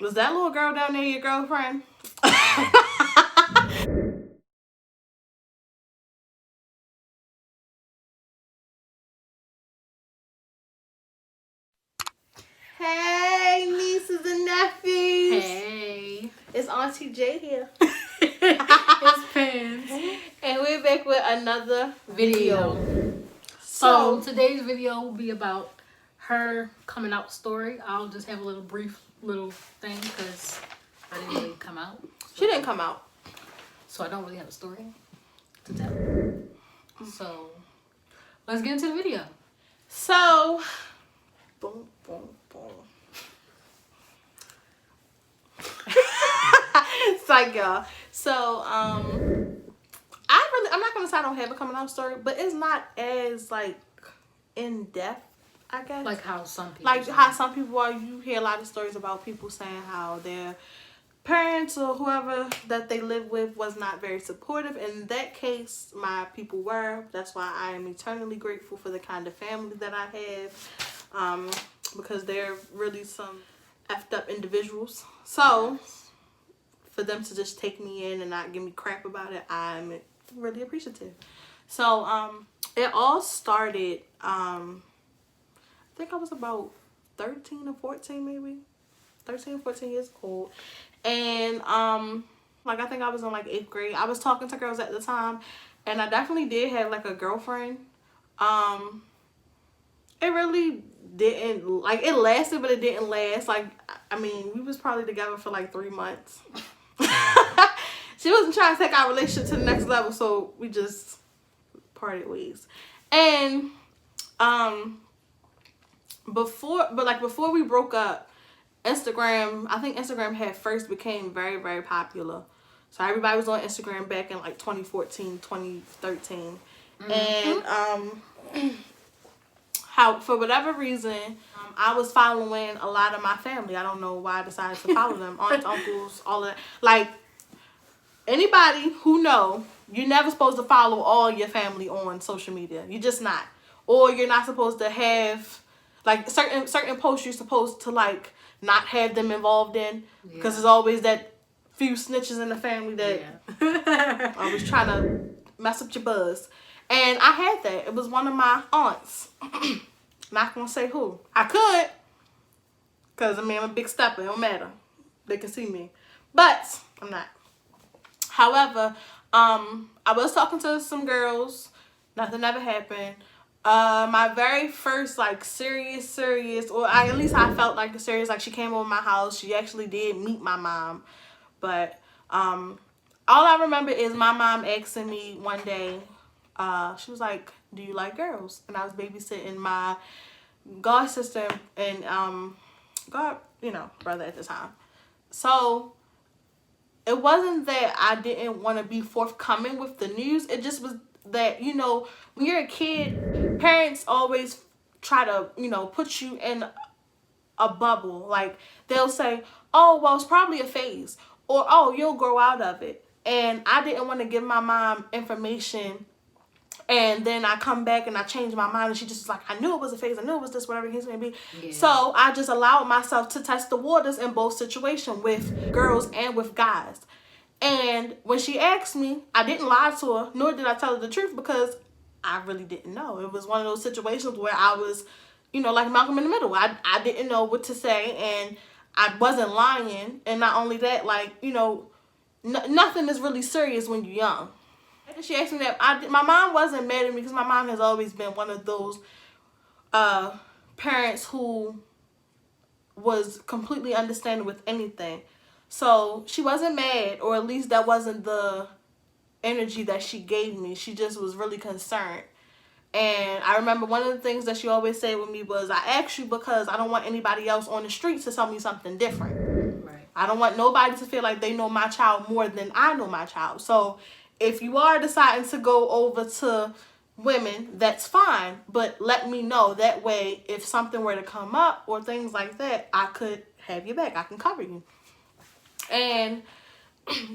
Was that little girl down there your girlfriend? Hey, nieces and nephews. Hey. It's Auntie J here. It's Pans. And we're back with another video. So today's video will be about her coming out story. I'll just have a little brief little thing because I didn't really come out. She didn't come out. So I don't really have a story to tell. So let's get into the video. So, boom, boom, boom. It's like, y'all. So, I'm not gonna say I don't have a coming out story, but it's not as like in depth, I guess. Like how some people are. You hear a lot of stories about people saying how their parents or whoever that they live with was not very supportive. In that case, my people were. That's why I am eternally grateful for the kind of family that I have, because they're really some effed up individuals. So for them to just take me in and not give me crap about it, I'm really appreciative. So it all started, I think I was about 13 or 14 maybe. 13 or 14 years old. And like I think I was in like 8th grade. I was talking to girls at the time, and I definitely did have like a girlfriend. It really didn't, like, it lasted, but it didn't last. Like, I mean, we was probably together for like 3 months. She wasn't trying to take our relationship to the next level, so we just parted ways. And before we broke up, Instagram, I think Instagram had first became very, very popular. So everybody was on Instagram back in like 2014, 2013. And how, for whatever reason, I was following a lot of my family. I don't know why I decided to follow them. Aunts, uncles, all of that. Like, anybody who know, you're never supposed to follow all your family on social media. You're just not. Or you're not supposed to have, like, certain posts you're supposed to, like, not have them involved in. Because there's always that few snitches in the family that always trying to mess up your buzz. And I had that. It was one of my aunts. Not gonna say who. I could. Because, I mean, I'm a big stepper. It don't matter. They can see me. But I'm not. However, I was talking to some girls. Nothing ever happened. My very first, like, serious, or at least I felt like a serious, like, she came over my house. She actually did meet my mom. But all I remember is my mom asking me one day, she was like, do you like girls? And I was babysitting my god sister and brother at the time. So it wasn't that I didn't want to be forthcoming with the news. It just was that, you know, when you're a kid, parents always try to, you know, put you in a bubble. Like, they'll say, oh, well, it's probably a phase. Or, oh, you'll grow out of it. And I didn't want to give my mom information, and then I come back and I change my mind, and she just was like, I knew it was a phase, I knew it was this, whatever the case may be. Yeah. So I just allowed myself to test the waters in both situations, with girls and with guys. And when she asked me, I didn't lie to her, nor did I tell her the truth, because I really didn't know. It was one of those situations where I was, you know, like Malcolm in the Middle. I didn't know what to say, and I wasn't lying. And not only that, like, you know, nothing is really serious when you're young. And she asked me that. My mom wasn't mad at me, because my mom has always been one of those parents who was completely understanding with anything. So she wasn't mad, or at least that wasn't the energy that she gave me. She just was really concerned. And I remember one of the things that she always said with me was, I asked you because I don't want anybody else on the streets to tell me something different. Right. I don't want nobody to feel like they know my child more than I know my child. So if you are deciding to go over to women, that's fine. But let me know. That way, if something were to come up or things like that, I could have your back. I can cover you. And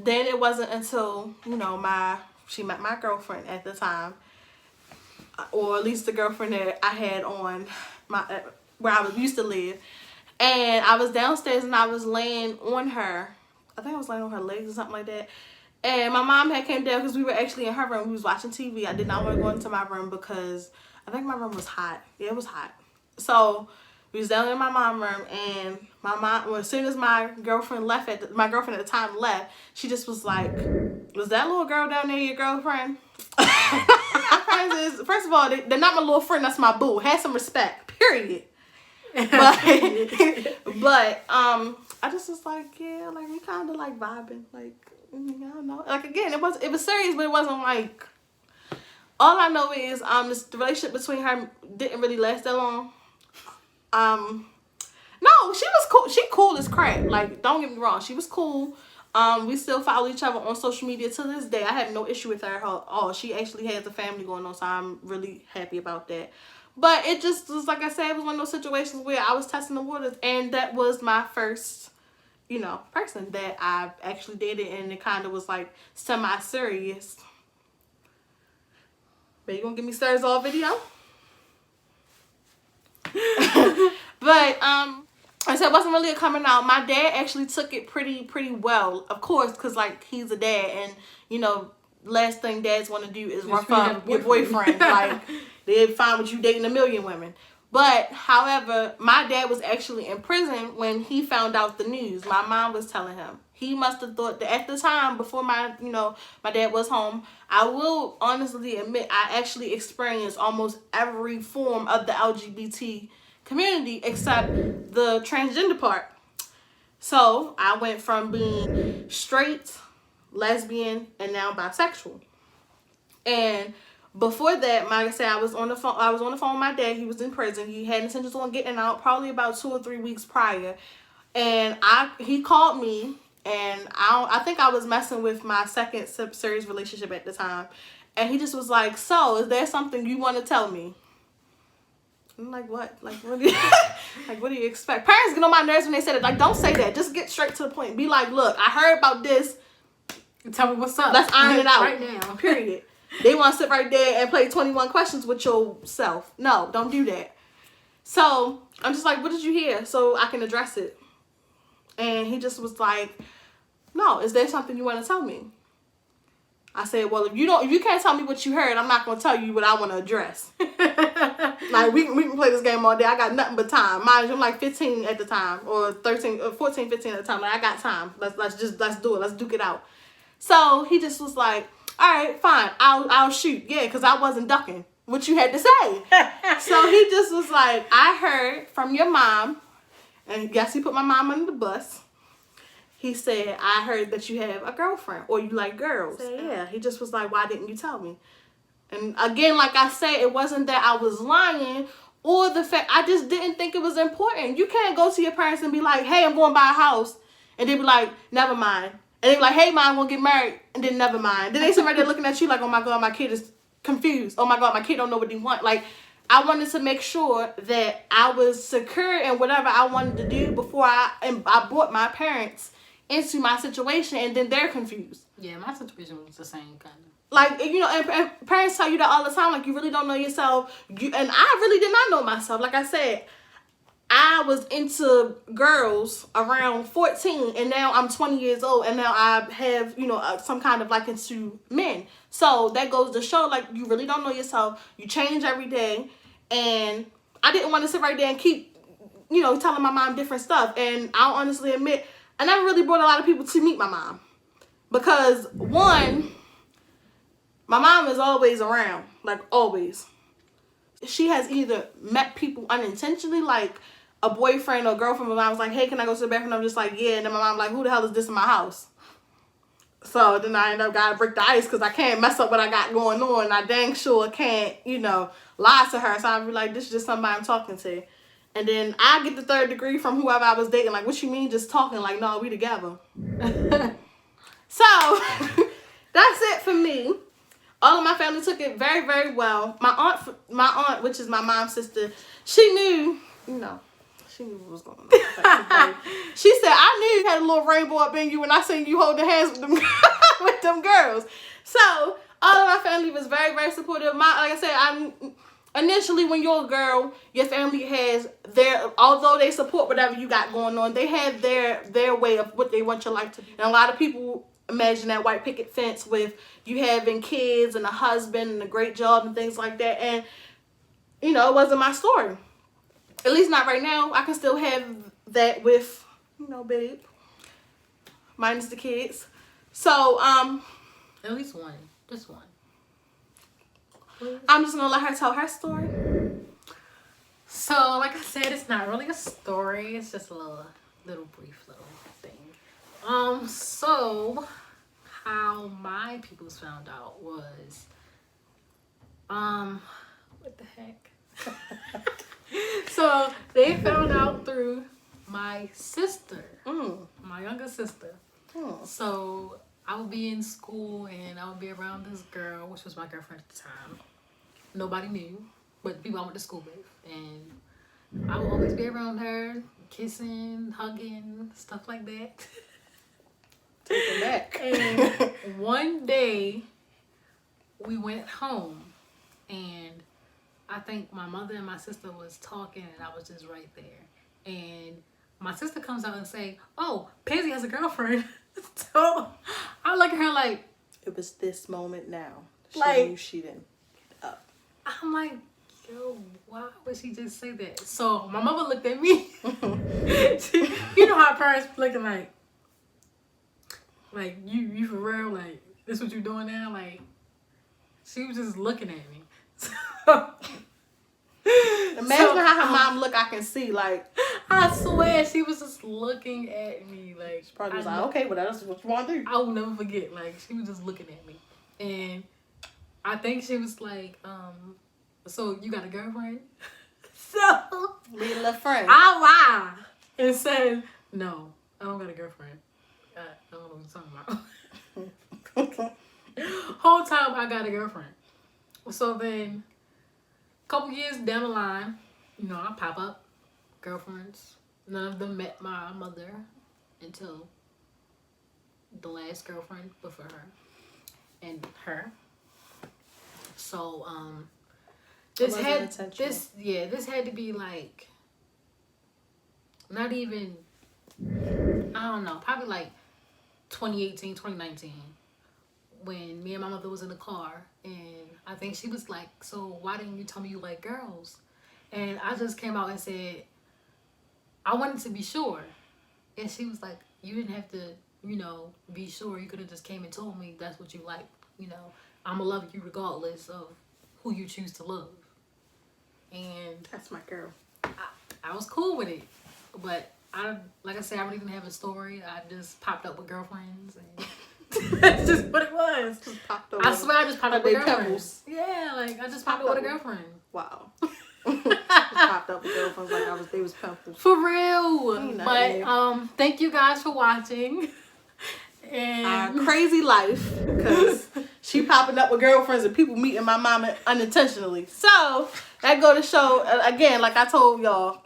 then it wasn't until, you know, she met my girlfriend at the time, or at least the girlfriend that I had on where I used to live. And I was downstairs and I was laying on her. I think I was laying on her legs or something like that. And my mom had came down because we were actually in her room. We was watching TV. I did not want to go into my room because I think my room was hot. Yeah, it was hot. So we was down in my mom's room, and my mom, well, as soon as my girlfriend left, my girlfriend at the time left, she just was like, "Was that little girl down there your girlfriend?" First of all, they're not my little friend. That's my boo. Have some respect. Period. But I just was like, yeah, like we kind of like vibing, like I don't know, like again, it was serious, but it wasn't like. All I know is the relationship between her didn't really last that long. No, she was cool. She cool as crap. Like, don't get me wrong, she was cool. We still follow each other on social media to this day. I have no issue with her at all. She actually has a family going on, so I'm really happy about that. But it just was, like I said, it was one of those situations where I was testing the waters, and that was my first, you know, person that I actually dated, and it kind of was like semi-serious. But you gonna give me stars all video? But I said it wasn't really a coming out. My dad actually took it pretty well, of course, because like he's a dad, and you know, last thing dads want to do is rough up your boyfriend. Like they're fine with you dating a million women. But however, my dad was actually in prison when he found out the news. My mom was telling him. He must have thought that at the time, before my dad was home, I will honestly admit I actually experienced almost every form of the LGBT community except the transgender part. So I went from being straight, lesbian, and now bisexual. And before that, like I said, I was on the phone with my dad. He was in prison. He had intentions on getting out probably about 2 or 3 weeks prior. And he called me, and I think I was messing with my second serious relationship at the time. And he just was like, "So, is there something you want to tell me?" I'm like, "What? Like, what do you like? What do you expect?" Parents get on my nerves when they said it. Like, don't say that. Just get straight to the point. Be like, "Look, I heard about this. Tell me what's up. Let's iron it out right now." Period. They want to sit right there and play 21 questions with yourself. No, don't do that. So I'm just like, "What did you hear?" So I can address it. And he just was like, "No, is there something you want to tell me?" I said, "Well, if you can't tell me what you heard, I'm not gonna tell you what I want to address." Like we can play this game all day. I got nothing but time. Mind you, I'm like 15 at the time, or 13, or 14, 15 at the time. Like I got time. Let's do it. Let's duke it out. So he just was like, "All right, fine. I'll shoot." Yeah, because I wasn't ducking what you had to say. So he just was like, "I heard from your mom," and guess he put my mom under the bus. He said, "I heard that you have a girlfriend or you like girls." I said, "Yeah." He just was like, "Why didn't you tell me?" And again, like I said, it wasn't that I was lying or the fact I just didn't think it was important. You can't go to your parents and be like, "Hey, I'm going to buy a house," and they be like, "Never mind." And they be like, "Hey, mom, I'm going to get married," and then never mind. Then they sit right there looking at you like, "Oh my God, my kid is confused. Oh my God, my kid don't know what they want." Like, I wanted to make sure that I was secure in whatever I wanted to do before I brought my parents into my situation, and then they're confused. Yeah, my situation was the same kind of. Like, you know, and parents tell you that all the time, like, you really don't know yourself. And I really did not know myself. Like I said, I was into girls around 14, and now I'm 20 years old, and now I have, you know, some kind of like into men. So that goes to show, like, you really don't know yourself. You change every day, and I didn't want to sit right there and keep, you know, telling my mom different stuff. And I'll honestly admit, I never really brought a lot of people to meet my mom. Because, one, my mom is always around. Like, always. She has either met people unintentionally, like a boyfriend or girlfriend. My mom was like, "Hey, can I go to the bathroom?" I'm just like, "Yeah." And then my mom like, "Who the hell is this in my house?" So then I end up gotta break the ice because I can't mess up what I got going on. I dang sure can't, you know, lie to her. So I'd be like, "This is just somebody I'm talking to." And then I get the 3rd degree from whoever I was dating. Like, "What you mean just talking?" Like, "No, we together." So that's it for me. All of my family took it very, very well. My aunt, which is my mom's sister, she knew, you know, she knew what was going on. She said, "I knew you had a little rainbow up in you when I seen you holding hands with them, with them girls." So all of my family was very, very supportive. Like I said, initially when you're a girl, your family has although they support whatever you got going on, they have their way of what they want your life to be. And a lot of people imagine that white picket fence with you having kids and a husband and a great job and things like that. And, you know, it wasn't my story. At least not right now. I can still have that with, you know, babe. Minus the kids. So, at least one. Just one. I'm just gonna let her tell her story. So, like I said, it's not really a story. It's just a little brief little thing. So how my peoples found out was, what the heck? So they found out through my sister, my younger sister. So I would be in school and I would be around this girl, which was my girlfriend at the time. Nobody knew, but people I went to school with. And I would always be around her, kissing, hugging, stuff like that. Take it back. And one day, we went home. And I think my mother and my sister was talking and I was just right there. And my sister comes out and say, "Oh, Pansy has a girlfriend." So I look at her like, it was this moment now. She like, knew she didn't get up. I'm like, yo, why would she just say that? So my mother looked at me. You know how parents looking like you for real? Like, this what you doing now? Like, she was just looking at me. Imagine how her mom look. I can see, like, I swear she was just looking at me like, she probably was like, okay, well, that's what you want to do. I will never forget. Like, she was just looking at me, and I think she was like, so you got a girlfriend? So be a little friend. I lied and said, no, I don't got a girlfriend. I don't know what you're talking about. Whole time I got a girlfriend. So then, a couple years down the line, you know, I pop up girlfriends. None of them met my mother until the last girlfriend before her and her. So this had to be like, not even, I don't know, probably like 2018, 2019, when me and my mother was in the car, and I think she was like, so why didn't you tell me you like girls? And I just came out and said, I wanted to be sure. And she was like, you didn't have to, you know, be sure. You could have just came and told me that's what you like. You know, I'm going to love you regardless of who you choose to love. And that's my girl. I was cool with it. But like I said, I really didn't have a story. I just popped up with girlfriends. And that's just what it was. Just popped up. I swear I just popped up with girlfriends. Pebbles. Yeah, like I just popped up with a girlfriend. Wow. Popped up with girlfriends like they was pebbles. For real. But thank you guys for watching. And our crazy life, because she popping up with girlfriends and people meeting my mama unintentionally. So that go to show again, like I told y'all,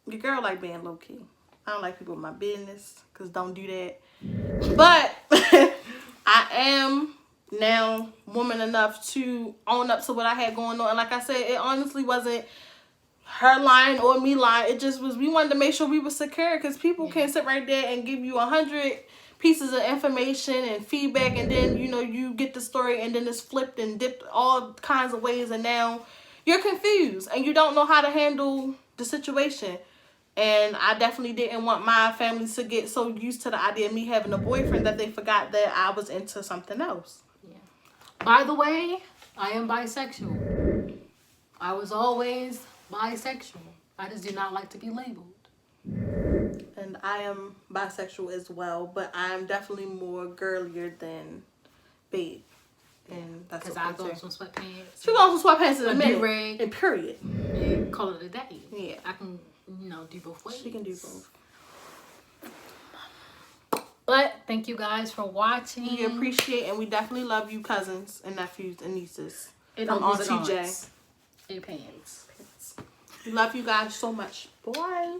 your girl like being low key. I don't like people in my business, because don't do that. But I am now woman enough to own up to what I had going on. And like I said, it honestly wasn't her lying or me lying. It just was, we wanted to make sure we were secure, because people can sit right there and give you 100 pieces of information and feedback, and then, you know, you get the story and then it's flipped and dipped all kinds of ways, and now you're confused and you don't know how to handle the situation. And I definitely didn't want my family to get so used to the idea of me having a boyfriend that they forgot that I was into something else. Yeah. By the way, I am bisexual. I was always bisexual. I just do not like to be labeled. And I am bisexual as well, but I'm definitely more girlier than babe. And that's because I go in some sweatpants. She goes in sweatpants in a minute. And period. And call it a day. Yeah. I can, you know, do both ways. She can do both. But thank you guys for watching. We appreciate and we definitely love you, cousins and nephews and nieces. And from Auntie Jaay. And pants. We love you guys so much. Bye.